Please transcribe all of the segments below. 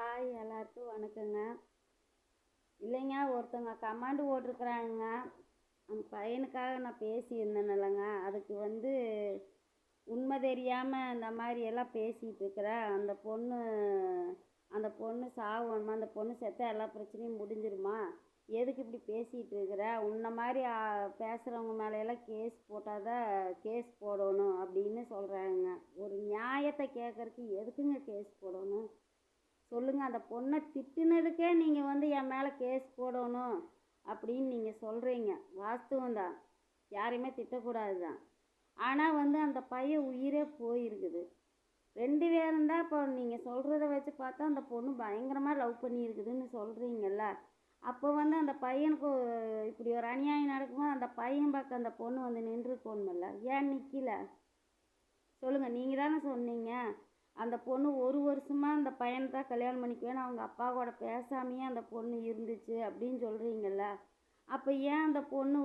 Hi, எல்லாருக்கும் வணக்கங்க. இல்லைங்க, ஒருத்தவங்க கமாண்டு போட்டிருக்குறாங்க. அந்த பையனுக்காக நான் பேசியிருந்தேன்லங்க, அதுக்கு உண்மை தெரியாமல் இந்த மாதிரி எல்லாம் பேசிகிட்டு இருக்கிறேன். அந்த பொண்ணு சாகணுமா, அந்த பொண்ணு செத்தா எல்லா பிரச்சனையும் முடிஞ்சிருமா, எதுக்கு இப்படி பேசிகிட்டு இருக்கிற, உன்னை மாதிரி பேசுகிறவங்க மேலையெல்லாம் கேஸ் போட்டால் தான் கேஸ் போடணும் அப்படின்னு சொல்கிறாங்க. ஒரு நியாயத்தை கேட்குறதுக்கு எதுக்குங்க கேஸ் போடணும் சொல்லுங்கள். அந்த பொண்ணை திட்டுனதுக்கே நீங்கள் என் மேலே கேஸ் போடணும் அப்படின்னு நீங்கள் சொல்கிறீங்க. வாஸ்தவம் தான், யாரையுமே திட்டக்கூடாது தான். ஆனால் அந்த பையன் உயிரே போயிருக்குது. 2 பேரும் தான். இப்போ நீங்கள் சொல்கிறத வச்சு பார்த்தா அந்த பொண்ணு பயங்கரமாக லவ் பண்ணியிருக்குதுன்னு சொல்கிறீங்கல்ல. அப்போ அந்த பையனுக்கு இப்படி ஒரு அநியாயம் நடக்கும்போது அந்த பையன் பக்கம் அந்த பொண்ணு நின்றுக்கோணுமில்ல. ஏன் நிற்கல சொல்லுங்கள். நீங்கள் தானே சொன்னீங்க அந்த பொண்ணு 1 வருஷமாக அந்த பையனை தான் கல்யாணம் பண்ணிக்குவேன்னு அவங்க அப்பா கூட பேசாமையே அந்த பொண்ணு இருந்துச்சு அப்படின்னு சொல்கிறீங்கல்ல. அப்போ ஏன் அந்த பொண்ணு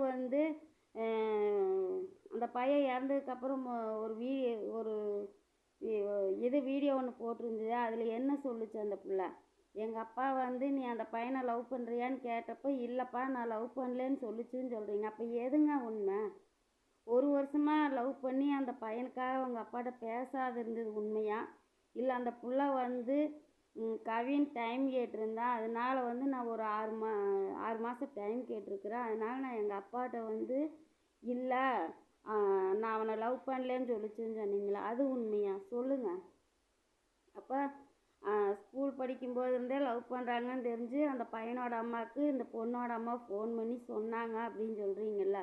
அந்த பையன் இறந்ததுக்கப்புறம் ஒரு வீடியோ ஒன்று போட்டிருந்தது. அதில் என்ன சொல்லுச்சு அந்த பிள்ளை? எங்கள் அப்பா நீ அந்த பையனை லவ் பண்ணுறியான்னு கேட்டப்போ இல்லைப்பா நான் லவ் பண்ணலன்னு சொல்லிச்சுன்னு சொல்கிறீங்க. அப்போ எதுங்க உண்மை? 1 வருஷமாக லவ் பண்ணி அந்த பையனுக்காக அவங்க அப்பாட்ட பேசாது இருந்தது உண்மையா? இல்லை அந்த புள்ள கவின் டைம் கேட்டிருந்தா, அதனால் நான் ஒரு 6 மாதம் டைம் கேட்டிருக்கிறேன், அதனால் நான் எங்கள் அப்பாட்ட இல்லை நான் அவனை லவ் பண்ணலேன்னு சொல்லிச்சுன்னு சொன்னீங்களா, அது உண்மையா சொல்லுங்கள். அப்போ ஸ்கூல் படிக்கும்போது இருந்தே லவ் பண்ணுறாங்கன்னு தெரிஞ்சு அந்த பையனோட அம்மாவுக்கு இந்த பொண்ணோட அம்மா ஃபோன் பண்ணி சொன்னாங்க அப்படின்னு சொல்கிறீங்கல்ல.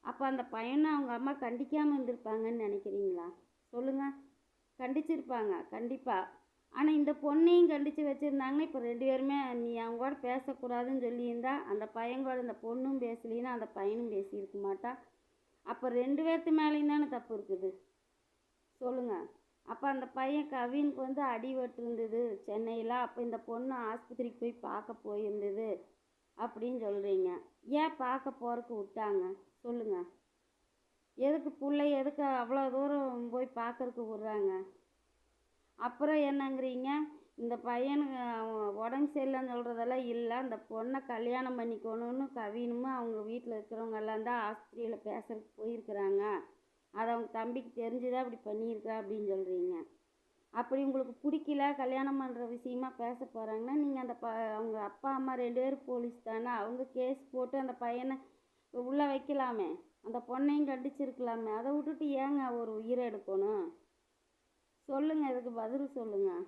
அப்போ அந்த பையனை அவங்க அம்மா கண்டிக்காமல் இருந்திருப்பாங்கன்னு நினைக்கிறீங்களா சொல்லுங்கள். கண்டிச்சிருப்பாங்க கண்டிப்பாக. ஆனால் இந்த பொண்ணையும் கண்டித்து வச்சுருந்தாங்கன்னா இப்போ 2 பேருமே நீ அவங்க கூட பேசக்கூடாதுன்னு சொல்லியிருந்தா அந்த பையன் கூட இந்த பொண்ணும் பேசலின்னா அந்த பையனும் பேசியிருக்க மாட்டா. அப்போ 2 பேர்த்து மேலேயும் தானே தப்பு இருக்குது சொல்லுங்கள். அப்போ அந்த பையன் கவினுக்கு அடிபட்டு இருந்தது சென்னையில். அப்போ இந்த பொண்ணு ஆஸ்பத்திரிக்கு போய் பார்க்க போயிருந்தது அப்படின்னு சொல்கிறீங்க. ஏன் பார்க்க போகிறதுக்கு விட்டாங்க சொல்லுங்கள். எதுக்கு அவ்வளோ தூரம் போய் பார்க்கறதுக்கு விட்றாங்க? அப்புறம் என்னங்கிறீங்க, இந்த பையனுக்கு உடம்பு சரியில்லைன்னு சொல்கிறதெல்லாம் இல்லை, அந்த பொண்ணை கல்யாணம் பண்ணிக்கணும்னு கவினும் அவங்க வீட்டில் இருக்கிறவங்க எல்லாம் தான் ஆஸ்பத்திரியில் பேசுறதுக்கு போயிருக்கிறாங்க. அதை அவங்க தம்பிக்கு தெரிஞ்சுதான் அப்படி பண்ணியிருக்கா அப்படின்னு சொல்கிறீங்க. அப்படி உங்களுக்கு பிடிக்கல, கல்யாணம் பண்ணுற விஷயமா பேச போகிறாங்கன்னா நீங்கள் அவங்க அப்பா அம்மா 2 பேரும் போலீஸ் தானே, அவங்க கேஸ் போட்டு அந்த பையனை உள்ளே வைக்கலாமே, அந்த பொண்ணையும் கண்டிச்சிருக்கலாமே. அதை விட்டுட்டு ஏங்க ஒரு உயிரை எடுக்கணும் சொல்லுங்கள். இதுக்கு பதில் சொல்லுங்கள்.